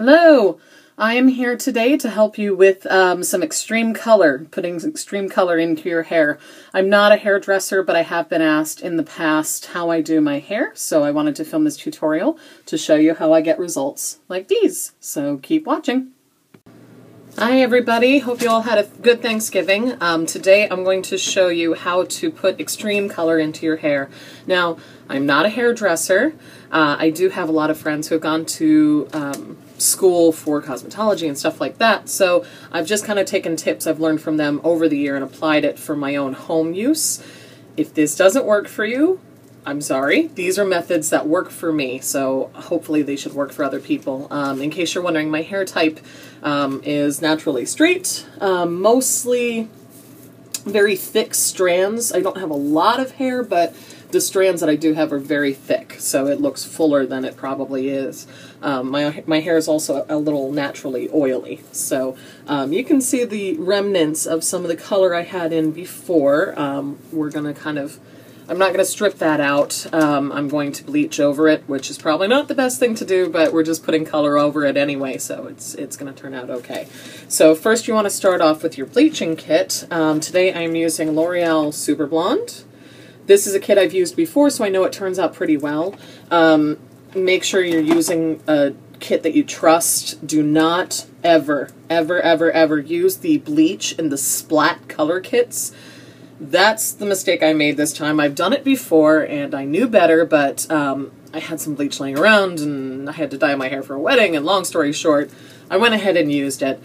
Hello! I am here today to help you with some extreme color, putting extreme color into your hair. I'm not a hairdresser, but I have been asked in the past how I do my hair, so I wanted to film this tutorial to show you how I get results like these. So keep watching. Hi everybody, hope you all had a good Thanksgiving. Today I'm going to show you how to put extreme color into your hair. Now, I'm not a hairdresser. I do have a lot of friends who have gone to school for cosmetology and stuff like that, so I've just kind of taken tips I've learned from them over the year and applied it for my own home use. If this doesn't work for you, I'm sorry. These are methods that work for me, so hopefully they should work for other people. In case you're wondering, my hair type is naturally straight, mostly very thick strands. I don't have a lot of hair, but the strands that I do have are very thick, so it looks fuller than it probably is. My hair is also a little naturally oily, so you can see the remnants of some of the color I had in before. We're going to kind of, I'm not going to strip that out. I'm going to bleach over it, which is probably not the best thing to do, but we're just putting color over it anyway, so it's going to turn out okay. So first you want to start off with your bleaching kit. Today I'm using L'Oreal Super Blonde. This is a kit I've used before, so I know it turns out pretty well. Make sure you're using a kit that you trust. Do not ever, ever, ever, ever use the bleach and the splat color kits. That's the mistake I made this time. I've done it before, and I knew better, but I had some bleach laying around, and I had to dye my hair for a wedding, and long story short, I went ahead and used it.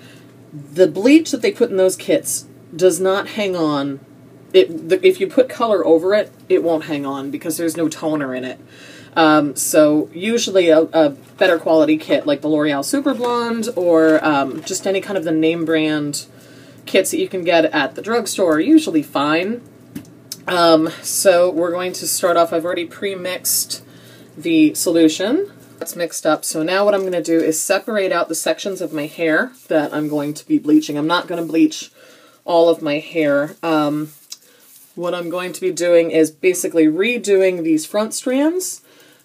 The bleach that they put in those kits does not hang on. If you put color over it, it won't hang on because there's no toner in it. So usually a better quality kit like the L'Oreal Super Blonde or just any kind of the name brand kits that you can get at the drugstore are usually fine. So we're going to start off. I've already pre-mixed the solution. It's mixed up. So now what I'm going to do is separate out the sections of my hair that I'm going to be bleaching. I'm not going to bleach all of my hair. What I'm going to be doing is basically redoing these front strands.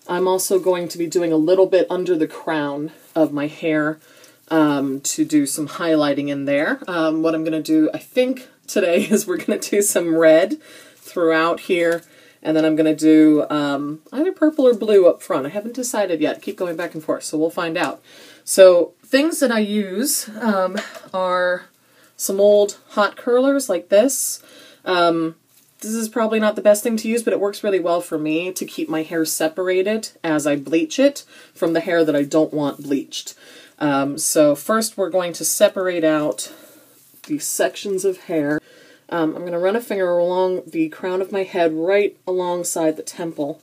I'm also going to be doing a little bit under the crown of my hair to do some highlighting in there. What I'm going to do, I think, today is we're going to do some red throughout here, and then I'm going to do either purple or blue up front. I haven't decided yet. Keep going back and forth, so we'll find out. So things that I use are some old hot curlers like this. This is probably not the best thing to use, but it works really well for me to keep my hair separated as I bleach it from the hair that I don't want bleached. So first we're going to separate out these sections of hair. I'm going to run a finger along the crown of my head right alongside the temple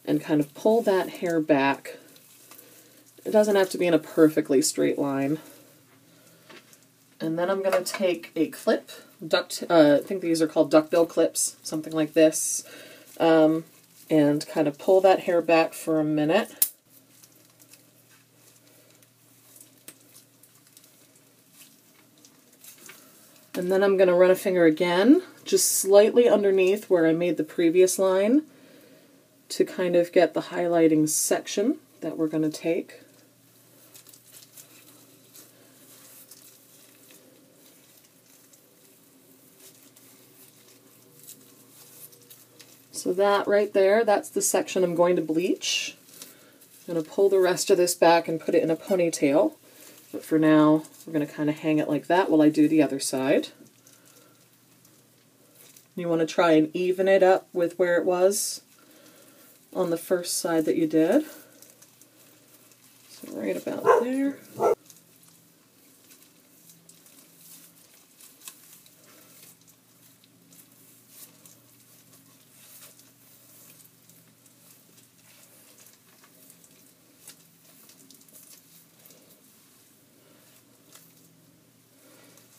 and kind of pull that hair back. It doesn't have to be in a perfectly straight line. And then I'm going to take a clip, I think these are called duckbill clips, something like this, and kind of pull that hair back for a minute. And then I'm going to run a finger again, just slightly underneath where I made the previous line to kind of get the highlighting section that we're going to take. So that right there, that's the section I'm going to bleach. I'm going to pull the rest of this back and put it in a ponytail. But for now, we're going to kind of hang it like that while I do the other side. You want to try and even it up with where it was on the first side that you did. So right about there.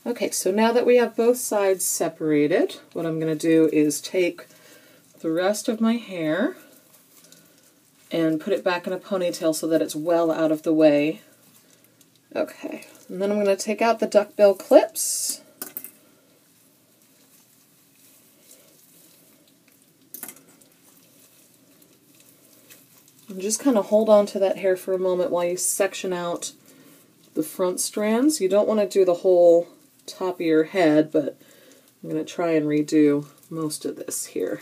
Okay, so now that we have both sides separated, what I'm going to do is take the rest of my hair and put it back in a ponytail so that it's well out of the way. Okay, and then I'm going to take out the duckbill clips. And just kind of hold on to that hair for a moment while you section out the front strands. You don't want to do the whole top of your head, but I'm going to try and redo most of this here.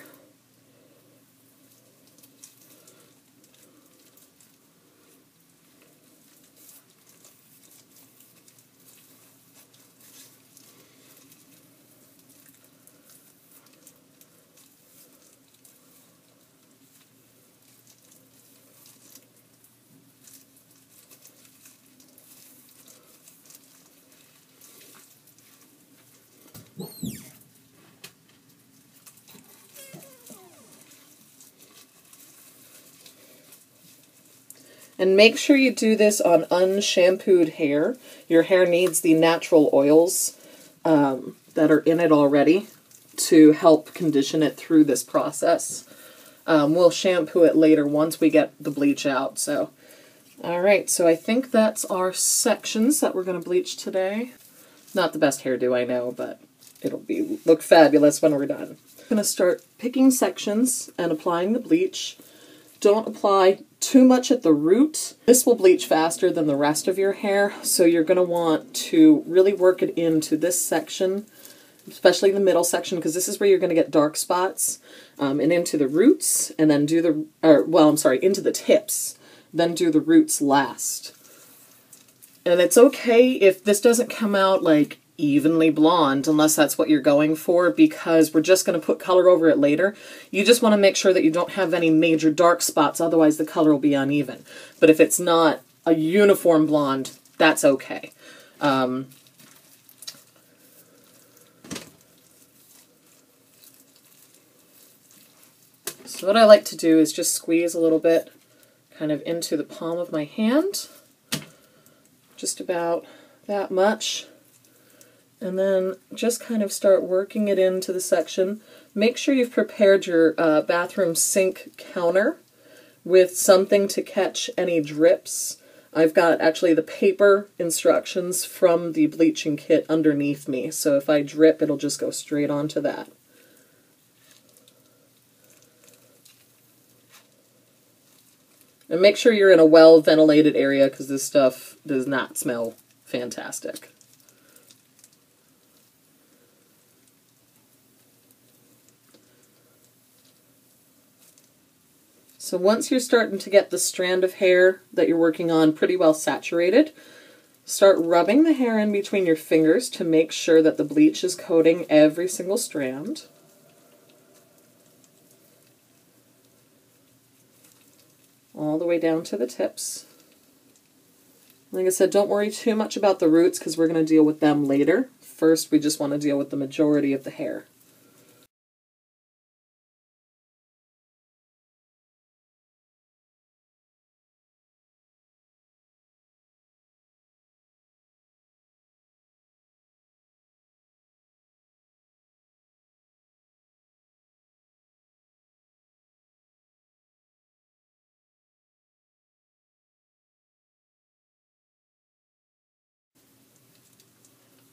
And make sure you do this on unshampooed hair. Your hair needs the natural oils that are in it already to help condition it through this process. We'll shampoo it later once we get the bleach out. So, all right, so I think that's our sections that we're going to bleach today. Not the best hairdo, I know, but it'll look fabulous when we're done. I'm going to start picking sections and applying the bleach. Don't apply too much at the root. This will bleach faster than the rest of your hair, so you're going to want to really work it into this section, especially the middle section, because this is where you're going to get dark spots, and into the roots, and then do into the tips, then do the roots last. And it's okay if this doesn't come out like evenly blonde, unless that's what you're going for, because we're just going to put color over it later. You just want to make sure that you don't have any major dark spots, otherwise the color will be uneven. But if it's not a uniform blonde, that's okay. So what I like to do is just squeeze a little bit kind of into the palm of my hand, just about that much. And then just kind of start working it into the section. Make sure you've prepared your bathroom sink counter with something to catch any drips. I've got actually the paper instructions from the bleaching kit underneath me, so if I drip, it'll just go straight onto that. And make sure you're in a well-ventilated area, because this stuff does not smell fantastic. So once you're starting to get the strand of hair that you're working on pretty well saturated, start rubbing the hair in between your fingers to make sure that the bleach is coating every single strand. All the way down to the tips. Like I said, don't worry too much about the roots because we're going to deal with them later. First, we just want to deal with the majority of the hair.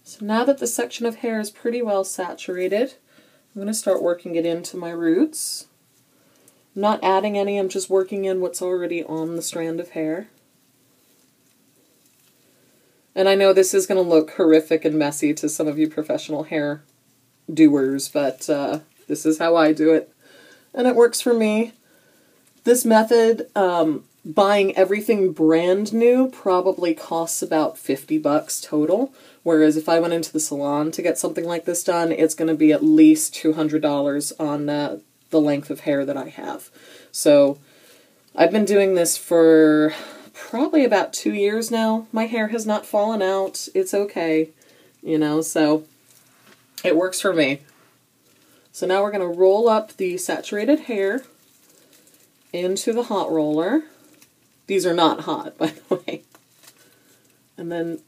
So now that the section of hair is pretty well saturated, I'm going to start working it into my roots. I'm not adding any, I'm just working in what's already on the strand of hair. And I know this is going to look horrific and messy to some of you professional hair doers, but this is how I do it. And it works for me. This method, buying everything brand new probably costs about $50 total, whereas if I went into the salon to get something like this done, it's going to be at least $200 on the length of hair that I have. So I've been doing this for probably about 2 years now. My hair has not fallen out. It's okay, you know, so it works for me. So now we're going to roll up the saturated hair into the hot roller. These are not hot, by the way. And then,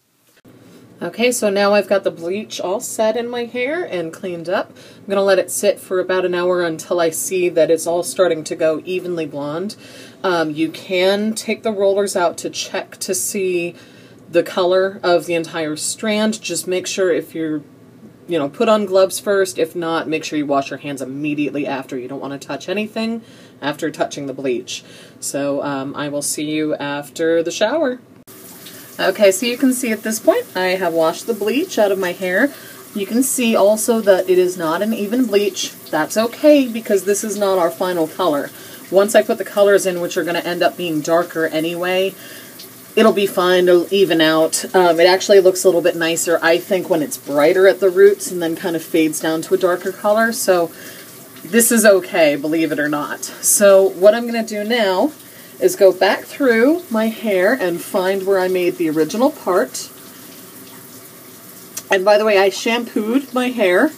okay, so now I've got the bleach all set in my hair and cleaned up. I'm going to let it sit for about an hour until I see that it's all starting to go evenly blonde. You can take the rollers out to check to see the color of the entire strand. Just make sure if you're, put on gloves first. If not, make sure you wash your hands immediately after. You don't want to touch anything after touching the bleach. So I will see you after the shower. Okay, so you can see at this point I have washed the bleach out of my hair. You can see also that it is not an even bleach. That's okay because this is not our final color. Once I put the colors in, which are going to end up being darker anyway, it'll be fine, it'll even out. It actually looks a little bit nicer, I think, when it's brighter at the roots and then kind of fades down to a darker color. So this is okay, believe it or not. So what I'm going to do now is go back through my hair and find where I made the original part. And by the way, I shampooed my hair.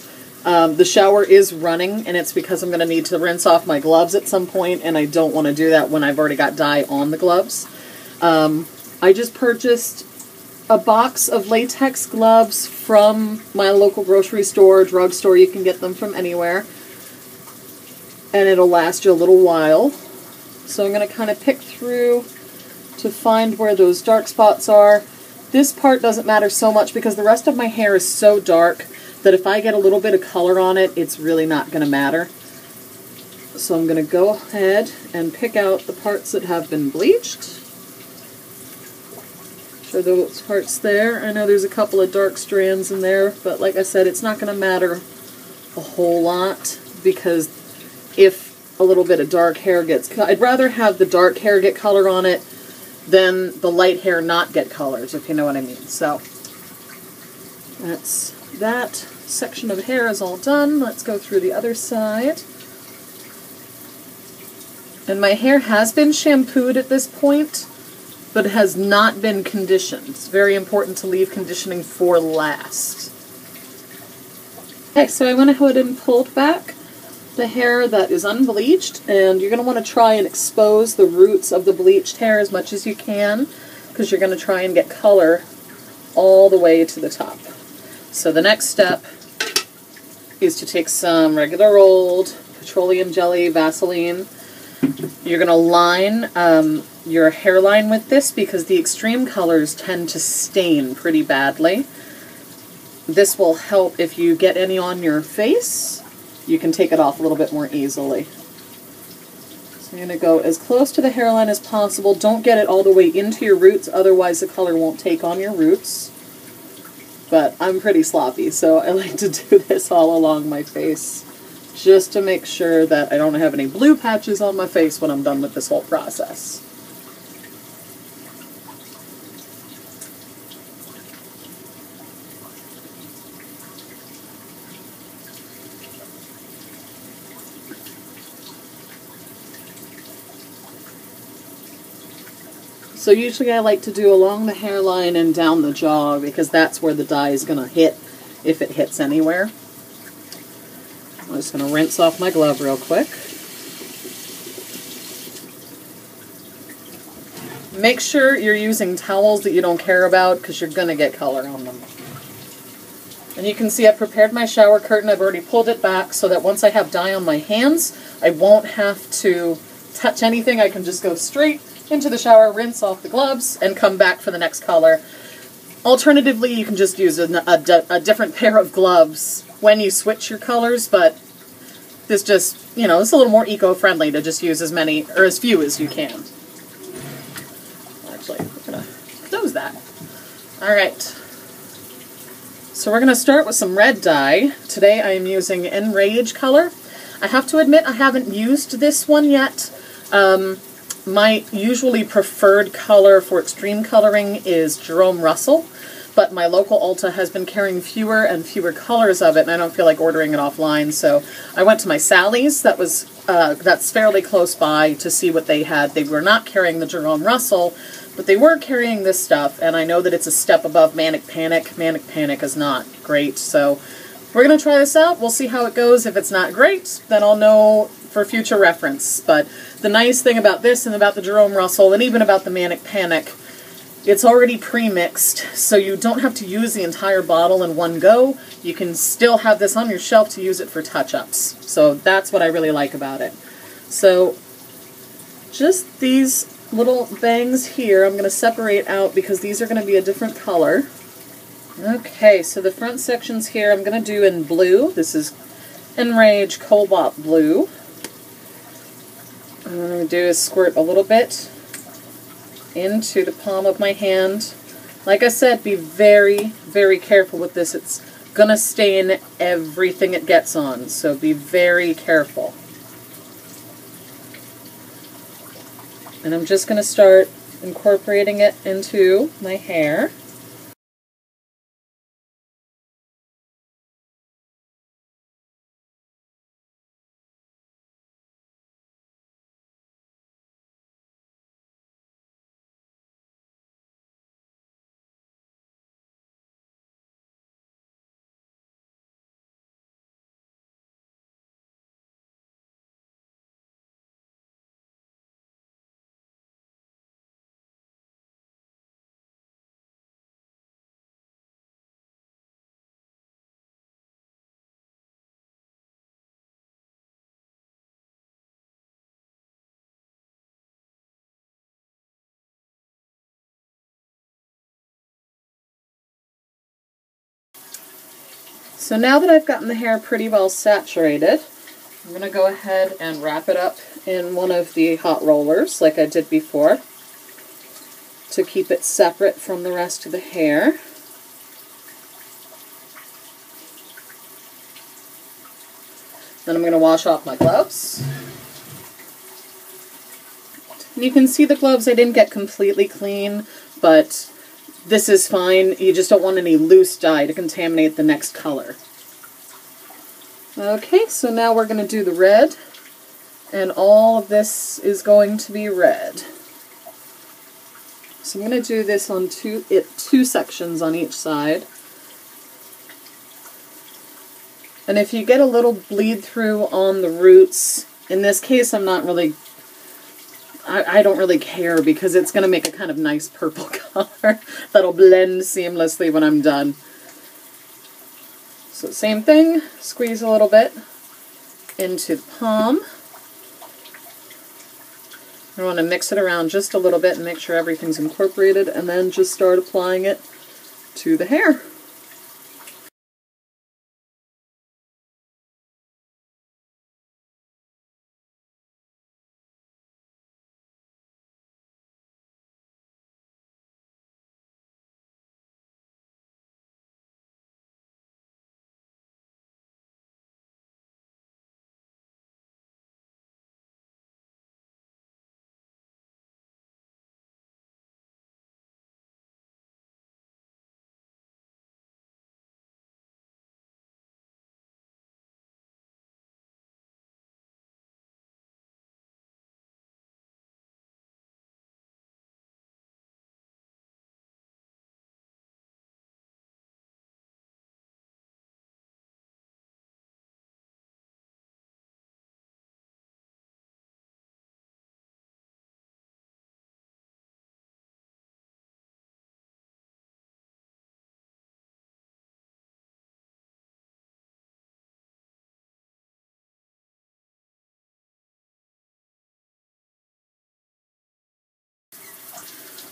The shower is running, and it's because I'm going to need to rinse off my gloves at some point, and I don't want to do that when I've already got dye on the gloves. I just purchased a box of latex gloves from my local grocery store, drugstore. You can get them from anywhere. And it'll last you a little while. So I'm going to kind of pick through to find where those dark spots are. This part doesn't matter so much because the rest of my hair is so dark that if I get a little bit of color on it, it's really not going to matter. So I'm going to go ahead and pick out the parts that have been bleached. Show those parts there. I know there's a couple of dark strands in there, but like I said, it's not going to matter a whole lot because if a little bit of dark hair gets... I'd rather have the dark hair get color on it than the light hair not get colors, if you know what I mean. So that's that section of hair is all done. Let's go through the other side. And my hair has been shampooed at this point, but it has not been conditioned. It's very important to leave conditioning for last. Okay, so I went ahead and pulled back the hair that is unbleached, and you're going to want to try and expose the roots of the bleached hair as much as you can, because you're going to try and get color all the way to the top. So the next step is to take some regular old petroleum jelly, Vaseline. You're going to line your hairline with this because the extreme colors tend to stain pretty badly. This will help if you get any on your face. You can take it off a little bit more easily. So I'm going to go as close to the hairline as possible. Don't get it all the way into your roots, otherwise the color won't take on your roots. But I'm pretty sloppy, so I like to do this all along my face, just to make sure that I don't have any blue patches on my face when I'm done with this whole process. So usually I like to do along the hairline and down the jaw because that's where the dye is going to hit, if it hits anywhere. I'm just going to rinse off my glove real quick. Make sure you're using towels that you don't care about because you're going to get color on them. And you can see I prepared my shower curtain. I've already pulled it back so that once I have dye on my hands, I won't have to touch anything. I can just go straight into the shower, rinse off the gloves, and come back for the next color. Alternatively, you can just use a different pair of gloves when you switch your colors, but this just, you know, it's a little more eco-friendly to just use as many, or as few as you can. Actually, we're going to close that. Alright. So we're going to start with some red dye. Today I am using Enrage color. I have to admit I haven't used this one yet. My usually preferred color for extreme coloring is Jerome Russell, but my local Ulta has been carrying fewer and fewer colors of it, and I don't feel like ordering it offline, so I went to my Sally's that's fairly close by to see what they had. They were not carrying the Jerome Russell, but they were carrying this stuff, and I know that it's a step above Manic Panic. Manic Panic is not great, so we're going to try this out. We'll see how it goes. If it's not great, then I'll know for future reference. But the nice thing about this and about the Jerome Russell and even about the Manic Panic, it's already pre-mixed, so you don't have to use the entire bottle in one go. You can still have this on your shelf to use it for touch-ups. So that's what I really like about it. So just these little bangs here I'm going to separate out because these are going to be a different color. Okay, so the front sections here I'm going to do in blue. This is Enrage Cobalt Blue. What I'm going to do is squirt a little bit into the palm of my hand. Like I said, be very, very careful with this. It's gonna stain everything it gets on, so be very careful. And I'm just gonna start incorporating it into my hair. So now that I've gotten the hair pretty well saturated, I'm going to go ahead and wrap it up in one of the hot rollers like I did before to keep it separate from the rest of the hair. Then I'm going to wash off my gloves. And you can see the gloves I didn't get completely clean, but this is fine. You just don't want any loose dye to contaminate the next color. Okay, so now we're going to do the red, and all of this is going to be red. So I'm going to do this on two sections on each side. And if you get a little bleed through on the roots, in this case I'm not really, I don't really care because it's going to make a kind of nice purple color that'll blend seamlessly when I'm done. So same thing, squeeze a little bit into the palm. I want to mix it around just a little bit and make sure everything's incorporated, and then just start applying it to the hair.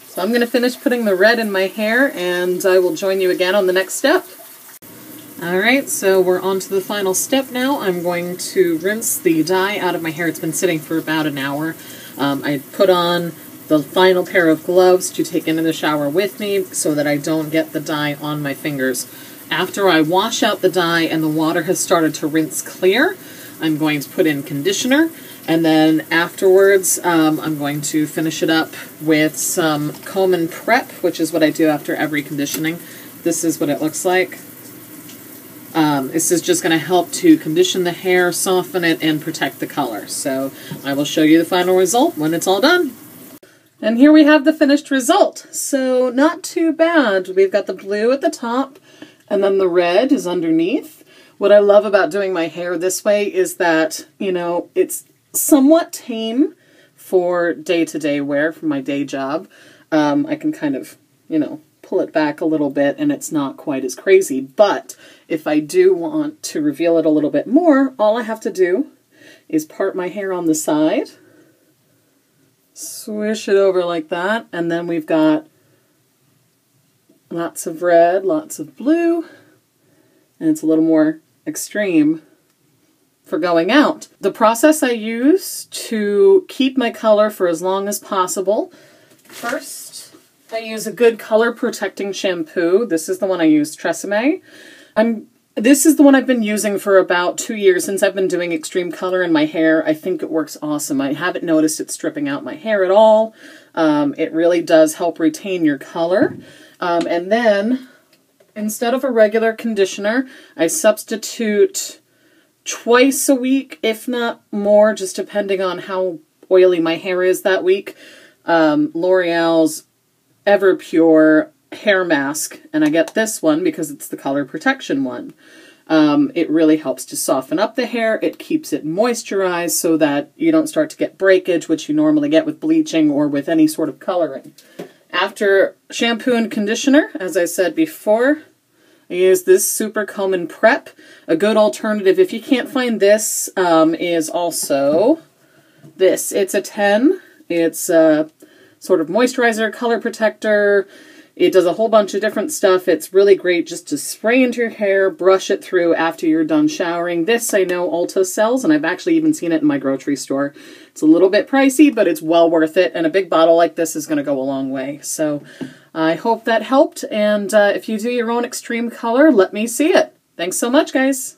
So I'm going to finish putting the red in my hair, and I will join you again on the next step. Alright, so we're on to the final step now. I'm going to rinse the dye out of my hair. It's been sitting for about an hour. I put on the final pair of gloves to take into the shower with me so that I don't get the dye on my fingers. After I wash out the dye and the water has started to rinse clear, I'm going to put in conditioner. And then afterwards, I'm going to finish it up with some Coleman Prep, which is what I do after every conditioning. This is what it looks like. This is just going to help to condition the hair, soften it, and protect the color. So I will show you the final result when it's all done. And here we have the finished result. So not too bad. We've got the blue at the top, and then the red is underneath. What I love about doing my hair this way is that, you know, it's somewhat tame for day-to-day wear for my day job. I can kind of, you know, pull it back a little bit and it's not quite as crazy. But if I do want to reveal it a little bit more, all I have to do is part my hair on the side, swish it over like that, and then we've got lots of red, lots of blue, and it's a little more extreme for going out. The process I use to keep my color for as long as possible, first I use a good color protecting shampoo. This is the one I use, Tresemme. This is the one I've been using for about 2 years since I've been doing extreme color in my hair. I think it works awesome. I haven't noticed it stripping out my hair at all. It really does help retain your color. And then, instead of a regular conditioner, I substitute twice a week, if not more, just depending on how oily my hair is that week, L'Oreal's Ever Pure hair mask, and I get this one because it's the color protection one. It really helps to soften up the hair. It keeps it moisturized so that you don't start to get breakage, which you normally get with bleaching or with any sort of coloring. After shampoo and conditioner, as I said before, I use this Super Coleman Prep. A good alternative, if you can't find this, is also this. It's a 10. It's a sort of moisturizer, color protector. It does a whole bunch of different stuff. It's really great just to spray into your hair, brush it through after you're done showering. This I know Ulta sells, and I've actually even seen it in my grocery store. It's a little bit pricey, but it's well worth it, and a big bottle like this is going to go a long way. So I hope that helped, and if you do your own extreme color, let me see it. Thanks so much, guys.